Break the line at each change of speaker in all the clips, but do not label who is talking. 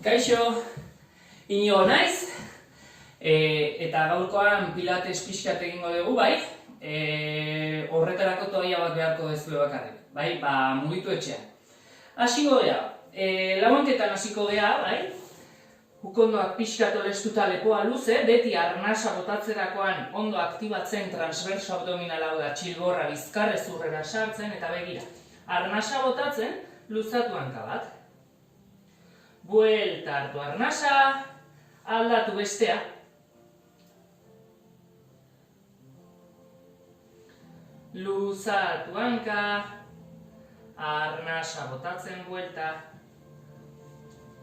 Kaixo, Inigo naiz, eta gaurkoan pilates pixkat egingo dugu, bai? Horretarako toalla bat beharko dezue bakarrik, bai? Mugitu etxean. Hasiko gea, labanketan hasiko gea, bai? Ukondoak pixkat olestuta lepoa luze, beti arnasa botatzerakoan ondo aktibatzen transverso abdominal hau da, txilborra bizkarrezurrera sartzen eta begira. Arnasa botatzen, luzatu hanka bat. Buelta hartu arnasa, aldatu bestea. Luzatu hanka, arnasa botatzen buelta,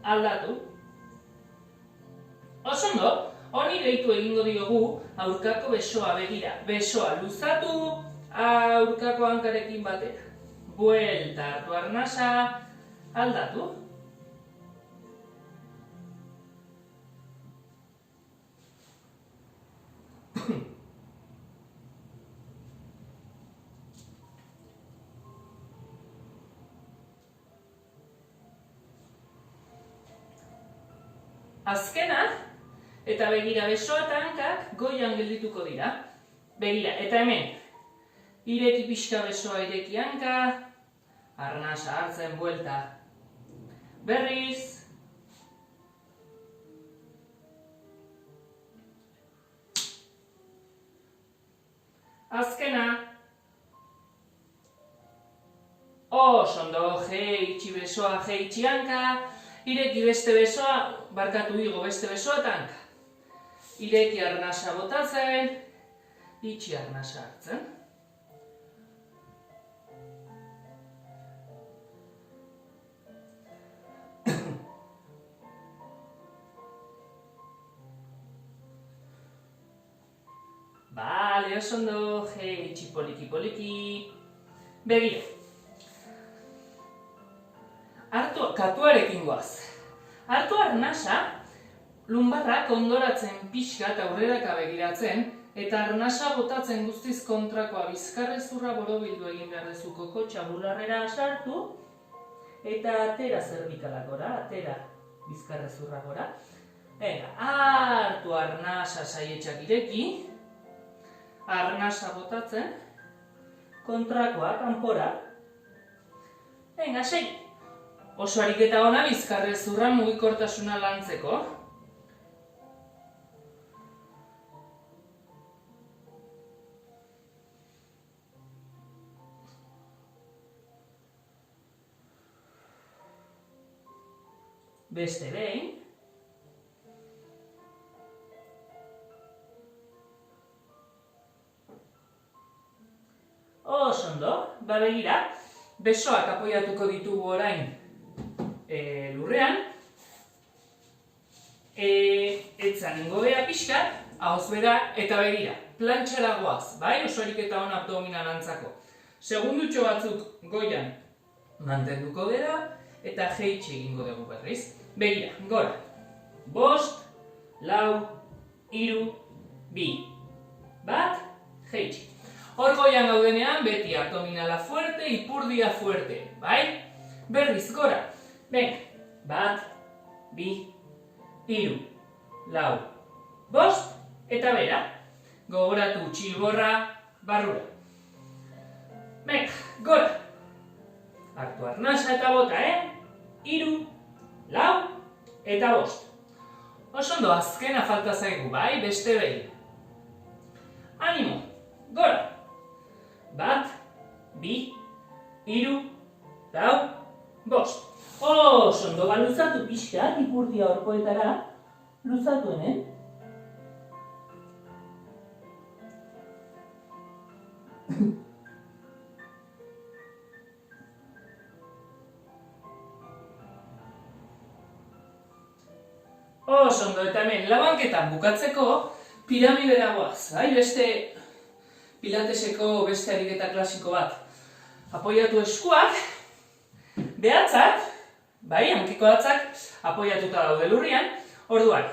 aldatu. Oso ondo, honi gehitu egingo diogu aurkako besoa begira. Besoa luzatu, aurkako hankarekin batera. Buelta hartu arnasa, aldatu. Azkena, eta begira besoa eta hankak goian geldituko dira. Begira, eta hemen, ireki pixka besoa ireki hanka, arnasa hartzen buelta. Berriz. Azkena. Oso ondo, jeitsi besoa, jeitsi hanka. Ireki beste besoa, barkatu igo beste besoa eta hanka. Ireki arnasa botatzen, itxi arnasa hartzen. Bale, oso ondo, jeitsi poliki poliki. Begira. Katuarekin goaz. Hartu arnasa, lumbarrak ondoratzen pixkat aurreraka begiratzen, eta arnasa botatzen guztiz kontrakoa bizkarrezurra borobildu egin behar dezu kokotxa bularrera sartu, eta atera zerbikalak gora, atera bizkarrezurra gora. Hartu arnasa saietxak ireki, arnasa botatzen, kontrakoa, kanpora. Segi. Oso ariketa ona bizkarrezurra mugikortasuna lantzeko. Beste behin. Oso ondo, begira, besoak apoiatuko ditugu orain lurrean, etzan ingo beha pixkat, ahoz bera eta begira, plantxara goaz, bai, oso ariketa hona abdominal antzako. Segundutxo batzuk goian mantenduko dira eta jeitsi egingo dugu berriz. Begira, gora, 5, 4, 3, 2, 1, jeitsi. Hor goian gaudenean, beti abdominala fuerte, ipurdia fuerte, bai? Berriz, gora. Venga, 1, 2, 3, 4, 5, eta bera. Gogoratu txilborra barrura. Venga, gora. Hartu arnasa eta bota, 3, 4, eta 5. Oso ondo, azkena falta zaigu, bai? Beste behin. Animo, gora. 1, 2, 3, 4, 5. Oso ondo, luzatu pixkat, ipurdia horkoetara, luzatu hemen. Oso ondo, eta hemen, labanketan bukatzeko piramidera goaz, bai? Beste pilateseko beste ariketa klasiko bat. Apoiatu eskuak, behatzak, bai, hankiko hatzak, apoiatuta daude lurrian. Orduan,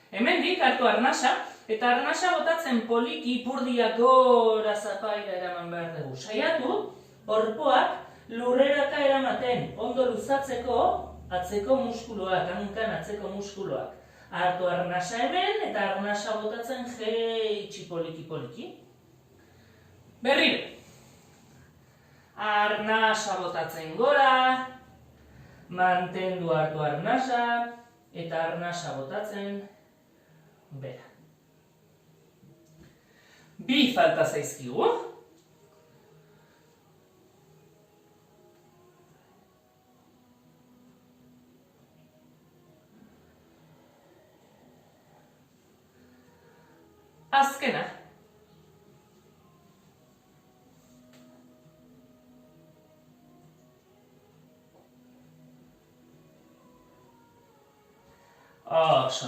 hemendik hartu arnasa, eta arnasa botatzen poliki ipurdia gora zapaira eraman behar dugu. Saiatu, orpoak lurreraka eramaten, ondo luzatzeko, atzeko muskuloak, hankan atzeko muskuloak. Hartu arnasa hemen, eta arnasa botatzen jeitsi poliki. Berriro. Arnasa botatzen gora, mantendu hartu arnasa, eta arnasa botatzen bera. Bi falta zaizkigu. Azkena.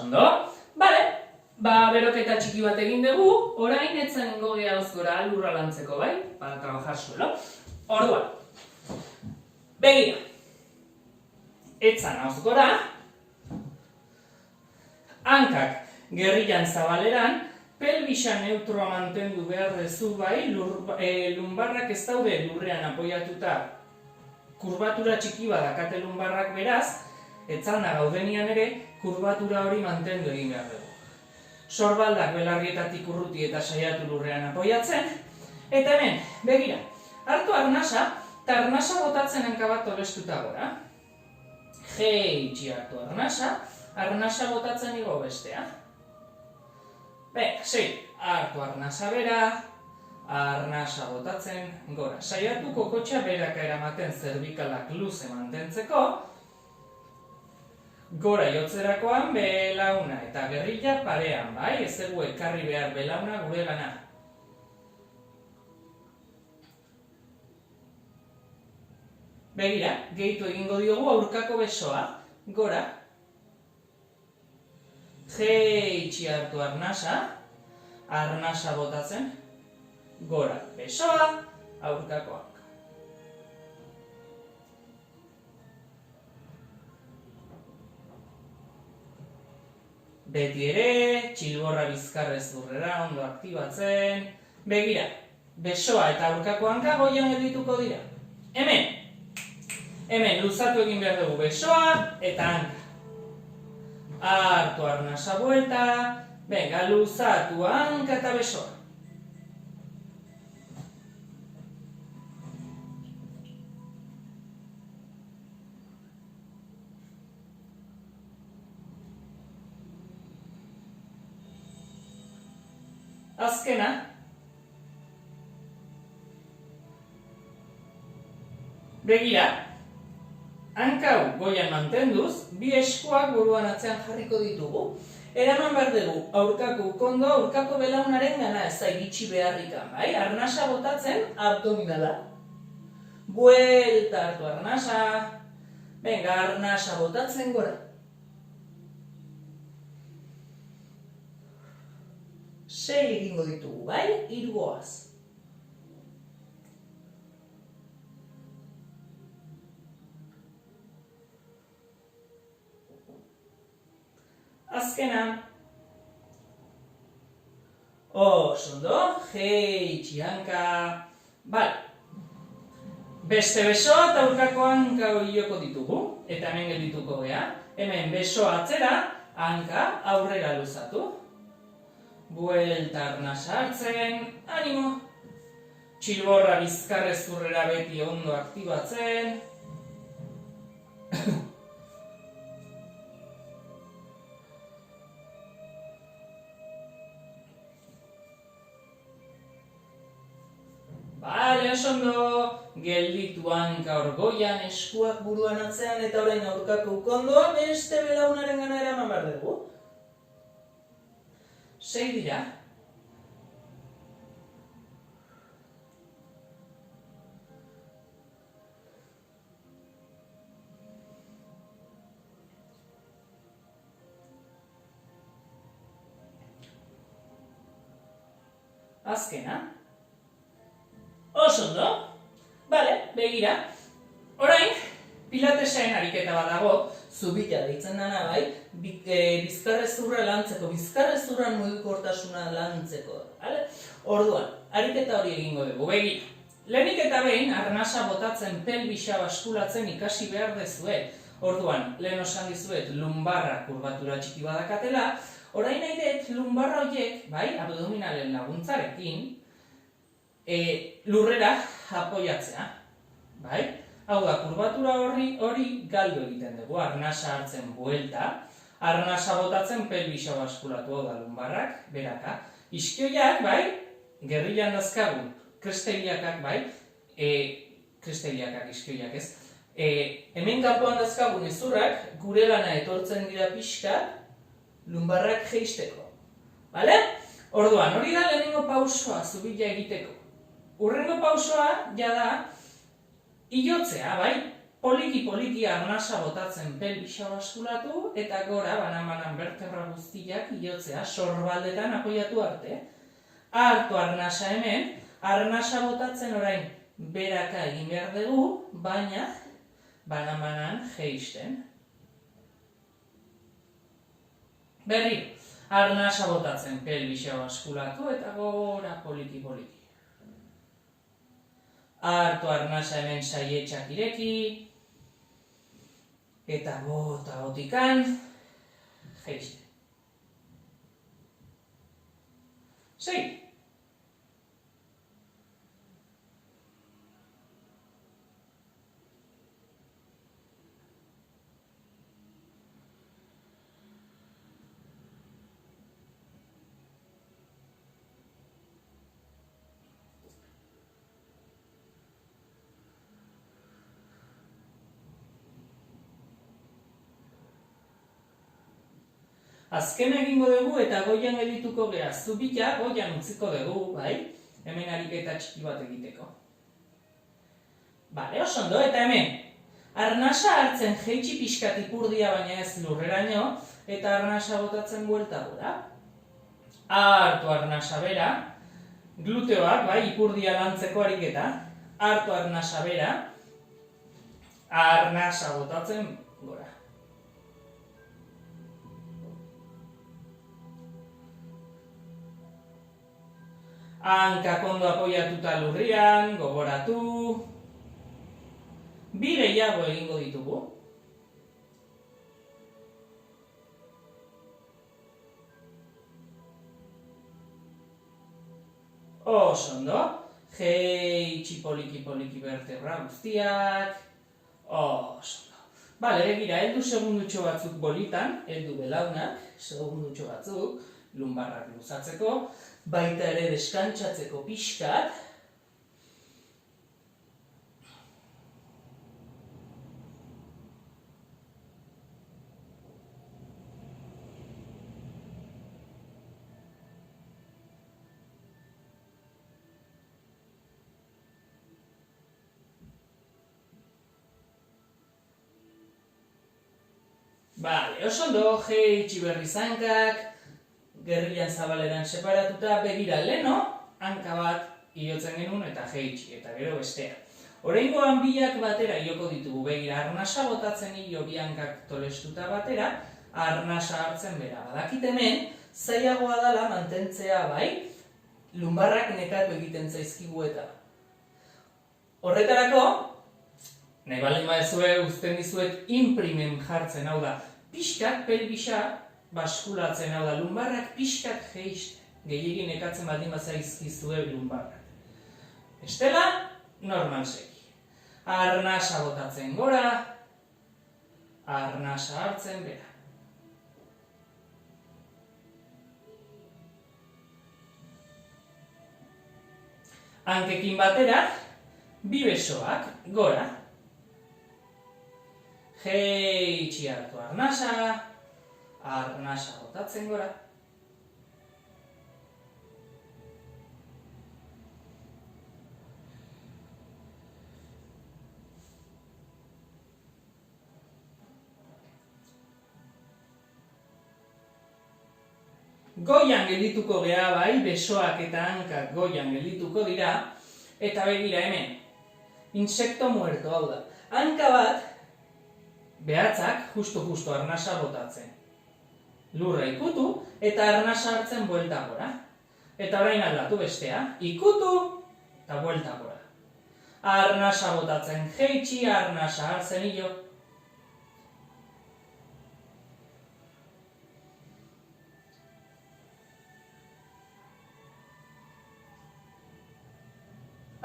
Ondo. Bale, beroketa txiki bat egin dugu, orain etzen gogea gora lurra lantzeko, bai? Para trabajar suelo. Orduan. Begira. Etzan hauz gora. Hankak gerrilan zabaleran, pelbisa neutroa mantendu behar dezu bai, lumbarrak ez daude lurrean apoiatuta kurbatura txiki badakate lumbarrak beraz, etzanda gaudenian ere, kurbatura hori mantendu egin behar dugu. Sorbaldak belarrietatik urruti eta saiatu lurrean apoiatzen, eta hemen, begira, hartu arnasa, eta arnasa botatzen hanka bat tolestuta gora. Jeitsi hartu arnasa botatzen igo bestea. Hartu arnasa bera, arnasa botatzen gora. Saiatu kokotxa beraka eramaten zerbikalak luze mantentzeko, gora jotzerakoan belauna eta gerrilla parean, bai? Ez dugu ekarri behar belauna gure gana. Begira, gehitu egingo diogu aurkako besoa, gora. Jeitsi hartu arnasa botatzen, gora, besoa, aurkakoak. Beti ere, txilborra bizkarrezurrera ondo aktibatzen. Begira, besoa eta aurkako hanka goian geldituko dira. Hemen luzatu egin behar dugu besoa eta hanka. Hartu arnasa buelta, luzatu hanka eta besoa. Azkena. Begira, hankau goian mantenduz, bi eskuak buruan atzean jarriko ditugu. Eraman behar dugu, aurkako ukondo, aurkako belaunaren gana ez da iritsi beharrikan, bai? Arnasa botatzen abdominala. Buelta hartu arnasa. Arnasa botatzen gora. Sei egingo ditugu, bai? 3 goaz. Azkena. Ondo, jeitsi hanka. Beste besoa eta aurkako hanka joko ditugu. Eta hemen geldituko gea. Hemen besoa atzera, hanka aurrera luzatu. Buelta arnasa hartzen, animo. Txilborra bizkarrezurrera beti ondo aktibatzen. Bale, ondo. Gelditu hanka orgoian, eskuak buruan atzean eta orain aurkako ukondoa beste belaunaren gana eraman behar dugu. 6 dira. Azkena. Ondo. Bale, begira. Orain, pilatesen ariketa bat dago, zubila deitzen dana bai, bizkarrezurra lantzeko, bizkarrezurran mugikortasuna lantzeko. Orduan, ariketa hori egingo dugu, begira. Lehenik eta behin, arnasa botatzen pelbisa baskulatzen ikasi behar dezue. Orduan, lehen osan dizuet lumbarra kurbatura txiki badakatela, orain nahi dut lumbarra horiek, bai, abdominalen laguntzarekin, lurrera apoiatzea, bai? Hau da, kurbatura hori galdu egiten dugu, arnasa hartzen buelta, arnasa botatzen pelbisa baskulatu, hau da, lumbarrak, beraka. Iskioiak, bai, gerrilan dazkagun, kristeliakak, bai, kristeliakak, iskioiak ez, hemen kanpoan dazkagun ezurrak, gure gana etortzen dira pixka, lumbarrak jeisteko, bale? Orduan, hori da lehenengo pausoa zubila egiteko. Hurrengo pausoa, jada, ilotzea, bai? Poliki arnasa botatzen pelbisa baskulatu, eta gora, banan bertebra guztiak ilotzea, sorbaldetan apoiatu arte. Hartu arnasa hemen, arnasa botatzen orain beraka egin behar dugu, baina banan jeisten. Berri, arnasa botatzen pelbisa baskulatu, eta gora poliki. Hartu arnasa hemen saietxak ireki, eta bota botikan, jeiste. Segi. Azken egingo dugu eta goian edituko geha. Zubila goian utziko dugu, bai? Hemen ariketa txiki bat egiteko. Bale, oso ondo, eta hemen. Arnasa hartzen jeitsi pixkat ipurdia baina ez lurreraino, eta arnasa botatzen buelta gora. Hartu arnasa bera, gluteoak, bai, ipurdia lantzeko ariketa. Hartu arnasa bera, arnasa botatzen gora. Hankak ondo apoiatuta lurrian, gogoratu. Bi gehiago egingo ditugu. Oso ondo. Jeitsi poliki vertebra guztiak. Oso ondo. Bale, begira, heldu segundutxo batzuk bolitan, heldu belaunak, segundutxo batzuk, lumbarrak luzatzeko. Baita ere deskantsatzeko pixkat. Bale, oso ondo, jeitsi berri zankak, gerrilan zabaleran separatuta, begira leno, hanka bat iotzen genuen eta jeitsi, eta gero bestea. Oraingoan biak batera ioko ditugu, begira arnasa botatzen hilo bi hankak tolestuta batera, arnasa hartzen bera. Badakit hemen, zailagoa dela mantentzea bai, lumbarrak nekatu egiten zaizkigu eta. Horretarako, nahi baldin baduzue uzten dizuet imprimen jartzen, hau da, pixkat pelbisa baskulatzen, hau da, lumbarrak pixkat jeisten. Gehiagin nekatzen baldin bazaizkizue lumbarrak. Bestela, normal segi. Arnasa botatzen gora, arnasa hartzen bera. Hankekin batera, bi besoak gora. Jeitsi hartu arnasa, arnasa botatzen gora. Goian geldituko geha bai, besoak eta hankak goian geldituko dira, eta begira hemen, insekto muerto, hau da. Hanka bat, behatzak, justu arnasa botatzen. Lurra ikutu, eta arnasa hartzen buelta gora. Eta orain aldatu bestea, ikutu, eta buelta gora. Arnasa botatzen jeitsi, arnasa hartzen hilo.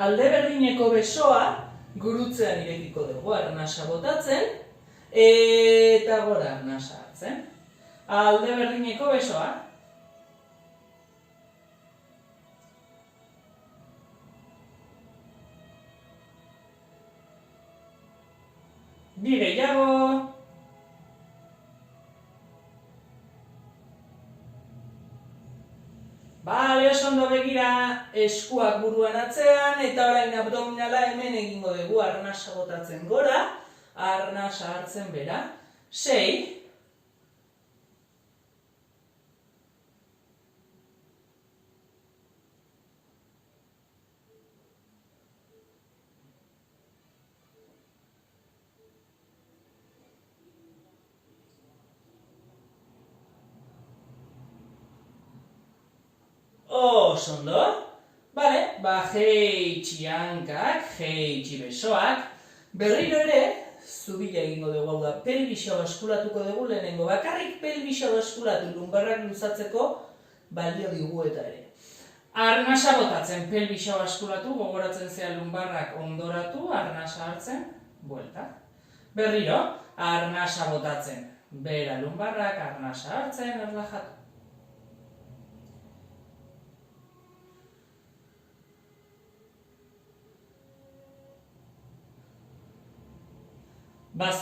alde berdineko besoa gurutzean irekiko dugu, arnasa botatzen, eta gora arnasa hartzen. Alde berdineko besoa. Bi gehiago. Bale, oso ondo begira, eskuak buruan atzean, eta orain abdominala hemen egingo dugu, arnasa botatzen gora, arnasa hartzen bera. 6. Oso ondo. Bale, jeitsi hankak, jeitsi besoak. Berriro ere, zubila egingo dugu, hau da, pelbisa baskulatuko dugu lehenengo. Bakarrik pelbisa baskulatu, lumbarrak luzatzeko balio digu eta ere. Arnasa botatzen, pelbisa baskulatu, gogoratzen zea lumbarrak ondoratu, arnasa hartzen, buelta. Berriro, arnasa botatzen, bera lumbarrak, arnasa hartzen, erlajatu.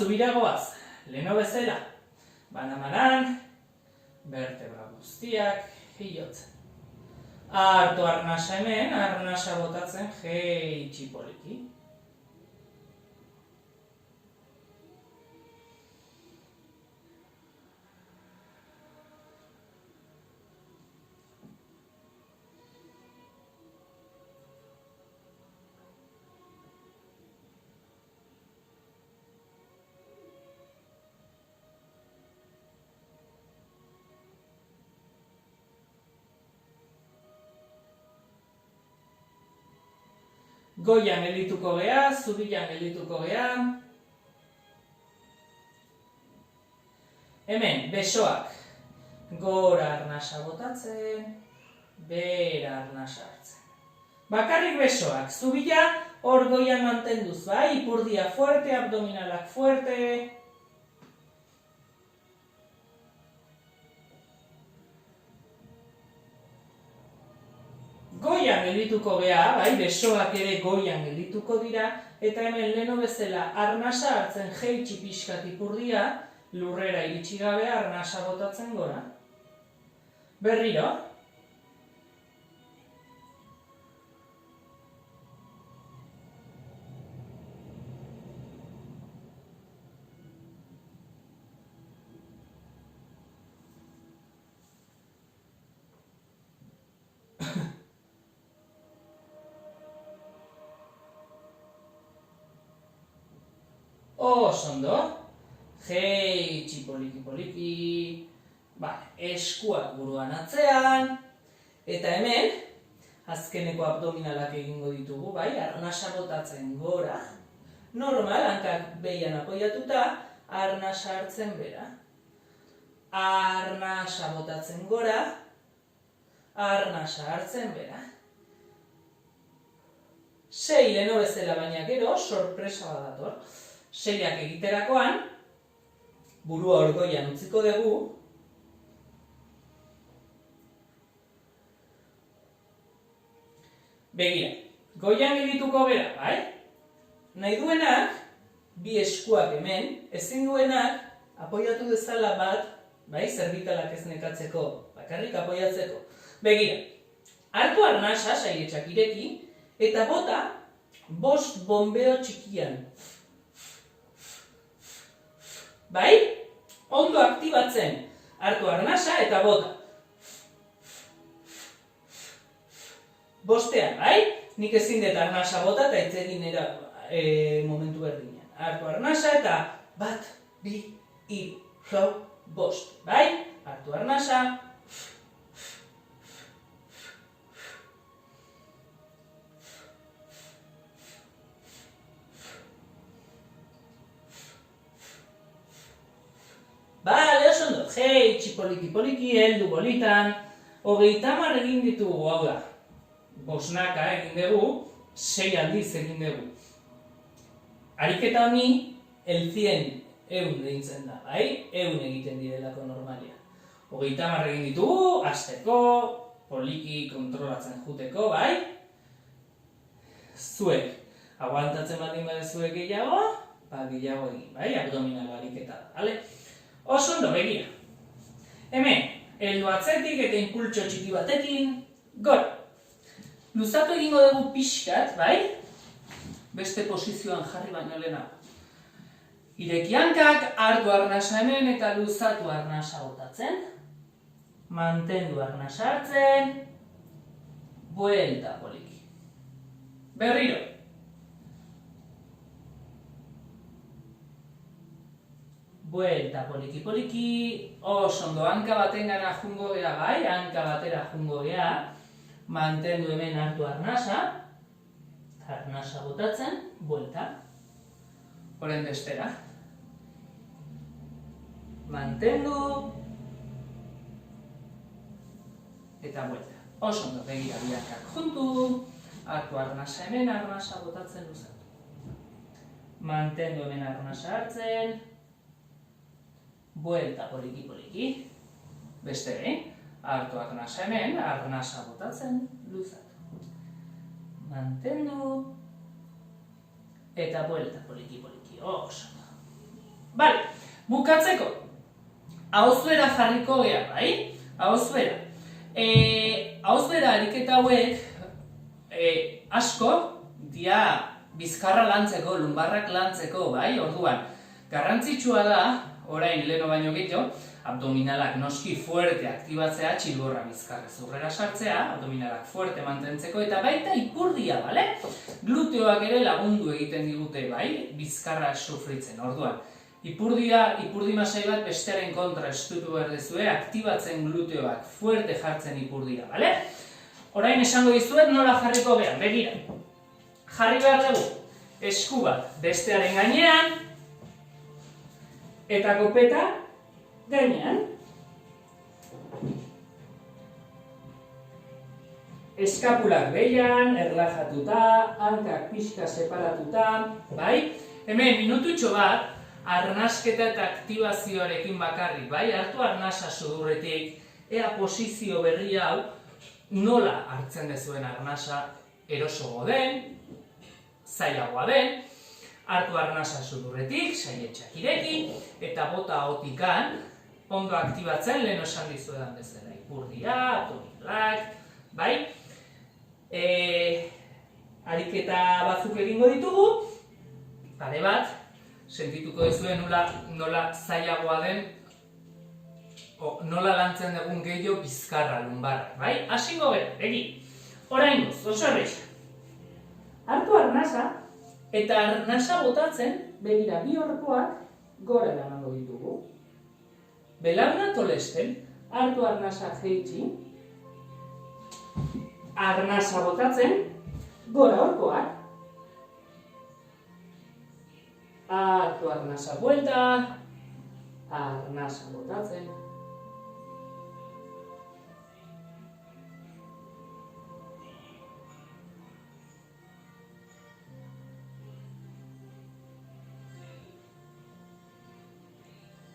Zubira goaz, leheno bezala, banamaran, bertebra guztiak, hilotzen. Hartu arnasa hemen, arnasa botatzen, jeitsi poliki. Goian geldituko gea, zubilan geldituko gea. Hemen, besoak. Gora arnasa botatzen, bera arnasa hartzen. Bakarrik besoak, zubila hor goian mantenduz, bai? Ipurdia fuerte, abdominalak fuerte. Goian geldituko gea, bai, besoak ere goian geldituko dira, eta hemen leheno bezala arnasa hartzen jeitsi pixkat ipurdia, lurrera iritsi gabe arnasa botatzen gora. Berriro. Oso ondo, jeitsi poliki, eskuak buruan atzean, eta hemen, azkeneko abdominalak egingo ditugu, bai, arnasa botatzen gora, normal, hankak behian apoiatuta, arnasa hartzen bera. Arnasa botatzen gora, arnasa hartzen bera. 6 leheno bezala, baina gero, sorpresa bat dator. 6ak egiterakoan, burua orgoian utziko dugu, begira, goian egituko bera, bai? Nahi duenak, bi eskuak hemen, ezin duenak, apoiatu dezala bat, bai, zerbikalak ez nekatzeko, bakarrik apoiatzeko. Begira, hartu arnasa, saietxak ireki, eta bota, 5 bombeo txikian. Bai? Ondo aktibatzen. Hartu arnasa eta bota. 5ean, bai? Nik ezin dut arnasa bota eta itzegin momentu berdinean. Hartu arnasa eta 1, 2, 3, 5. Bai? Hartu arnasa. Bale, oso ondo, jeitsi poliki, heldu bolitan, 30 egin ditugu, hau da. 5 egin dugu, 6 aldiz egin dugu. Ariketa honi, el 100, 100 deitzen da, bai? 100 egiten direlako normalia. 30 egin ditugu, hasteko, poliki kontrolatzen juteko, bai? Zuek, aguantatzen baldin badezuek gehiago, gehiago egin, bai? Abdominal ariketa da, bale? Oso ondo, begira. Hemen, heldu atzetik eta impultso txiki batekin, gora. Luzatu egingo dugu pixkat, bai? Beste posizioan jarri baino lehenago. Ireki hankak, hartu arnasa hemen eta luzatu arnasa botatzen. Mantendu arnasa hartzen. Buelta poliki. Berriro. Buelta poliki poliki. Oso ondo, hanka batengana jungo gea, bai? Hanka batera jungo gea. Mantendu hemen hartu arnasa. Arnasa botatzen, buelta. Orain bestera. Mantendu. Eta buelta. Oso ondo, begira biakak juntu. Hartu arnasa hemen, arnasa botatzen luzatu. Mantendu hemen arnasa hartzen. Buelta poliki poliki. Beste behin. Hartu arnasa hemen, arnasa botatzen luzatu. Mantendu. Eta buelta poliki poliki. Oso. Bale, bukatzeko. Ahozbera jarriko gea, bai? Ahozbera. Ahozbera ariketa hauek asko dia bizkarra lantzeko, lumbarrak lantzeko, bai? Orduan, garrantzitsua da, orain leno baino gehiago, abdominalak noski fuerte aktibatzea, txilborra bizkarrezurrera sartzea, abdominalak fuerte mantentzeko, eta baita ipurdia, bale? Gluteoak ere lagundu egiten digute, bai? Bizkarra sufritzen, orduan. Ipurdi masai bat bestearen kontra estutu behar dezue, aktibatzen gluteoak, fuerte jartzen ipurdia, bale? Orain esango dizuet nola jarriko behar, begira. Jarri behar dugu, esku bat bestearen gainean, eta kopeta gainean. Eskapulak behian, erlajatuta, hankak pixka separatuta, bai? Hemen minututxo bat, arnasketa eta aktibazioarekin bakarrik, bai? Hartu arnasa sudurretik, ea posizio berri hau, nola hartzen dezuen arnasa erosogo den, zailagoa den, hartu arnasa sudurretik, saietxak ireki, eta bota hotikan, ondo aktibatzen, lehen esan dizuedan bezala, ipurdia, abdominalak, bai? Ariketa batzuk egingo ditugu, pare bat, sentituko duzuen nola zailagoa den, nola lantzen dugun gehiago bizkarra, lumbarra, bai? Hasingo gara, begi, oraingoz, oso erresa. Hartu arnasa, eta arnasa botatzen, begira, bi horkoak gora eramango ditugu. Belauna tolesten, hartu arnasa jeitsi, arnasa botatzen, gora horkoak, hartu arnasa buelta, arnasa botatzen.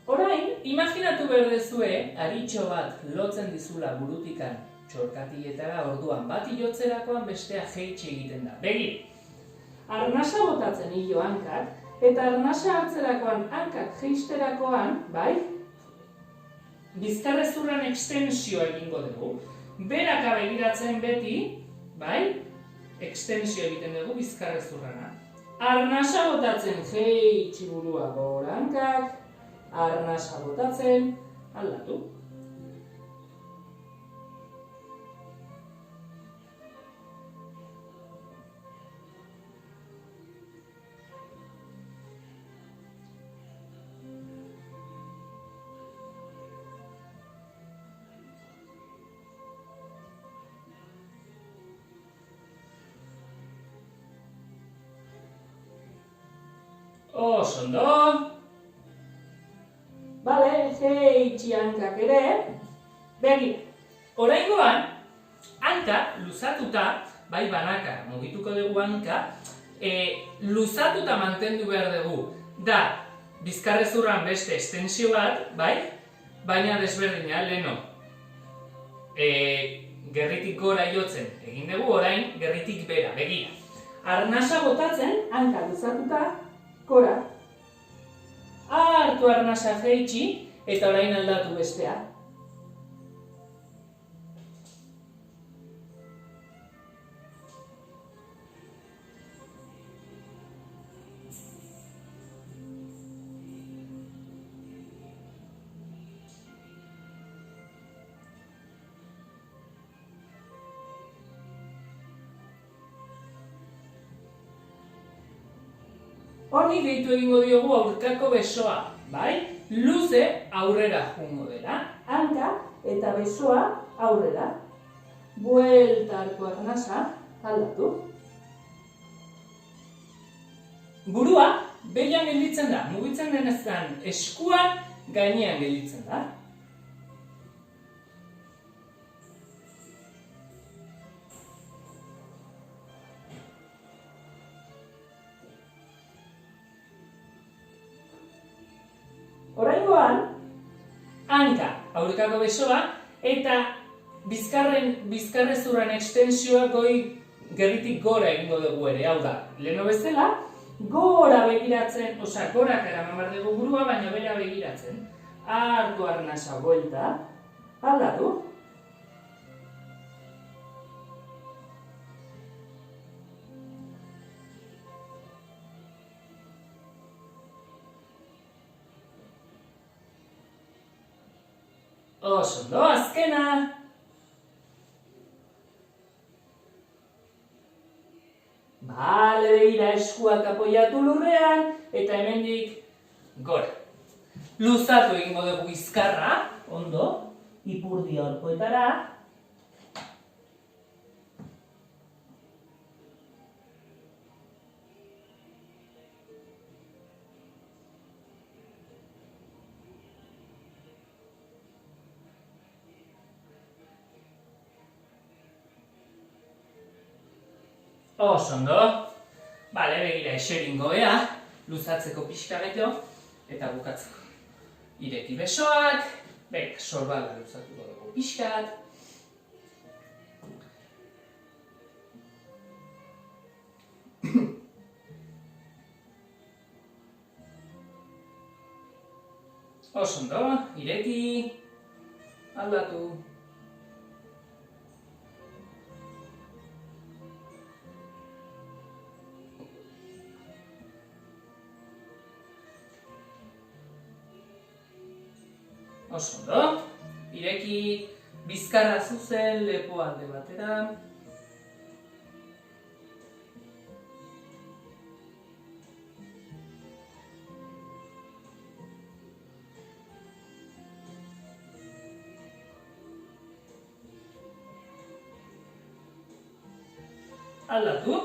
Orain, imaginatu behar dezue, aritxo bat lotzen dizula burutikan txorkatiletara, orduan bat ilotzerakoan bestea jeitsi egiten da. Begi, arnasa botatzen hilo hankak, eta arnasa hartzerakoan hankak jeisterakoan, bai, bizkarrezurran ekstensioa egingo dugu. Beraka begiratzen beti, bai, ekstensio egiten dugu bizkarrezurrana. Arnasa botatzen jeitsi burua gora hankak, arnasa botatzen, aldatu. Oso ondo. Bale, jeitsi hankak ere. Begira, oraingoan, hanka luzatuta, bai banaka mugituko dugu hanka, luzatuta mantendu behar dugu. Da, bizkarrezurran beste estensio bat, bai? Baina desberdina, leheno. Gerritik gora jotzen egin dugu, orain gerritik bera, begira. Arnasa botatzen, hanka luzatuta, gora. Hartu arnasa jaitsi, eta orain aldatu bestea. Honi gehitu egingo diogu aurkako besoa, bai? Luze aurrera joango dela, hanka eta besoa aurrera. Buelta hartu arnasa, aldatu. Burua behian gelditzen da, mugitzen denezan eskuan gainean gelditzen da. Oraingoan, hanka aurkako besoa eta bizkarrezurran ekstensioa gerritik gora egingo dugu ere, hau da, leheno bezala, gora begiratzen, gorak eraman behar dugu burua, baina bera begiratzen. Hartu arnasa buelta, aldatu. Osondo, azkena! Bale, begira eskuak apoiatu lurrean, eta hemendik gora. Luzatu egingo dugu bizkarra, ondo, ipurdia orpoetara. Osondo, bale, begira eseringo ea, luzatzeko pixka beto, eta bukatzeko. Ireki besoak, sorbala luzatuko dugu pixkat. Osondo, ireki, aldatu. Osondo, ireki, bizkarra zuzen, lepo alde batera. Aldatu.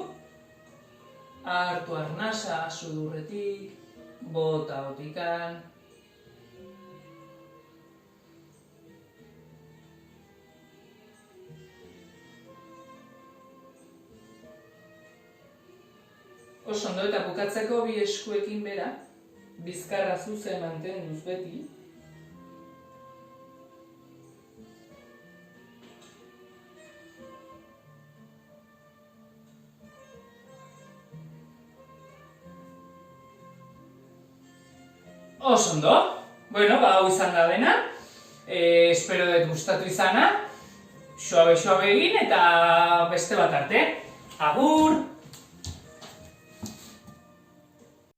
Hartu arnasa sudurretik, bota botikan. Osondo eta bukatzeko bi eskuekin bera, bizkarra zuzen mantenduz beti. Osondo, bueno, hau izan da dena. Espero dut gustatu izana. Suabe egin eta beste bat arte. Agur!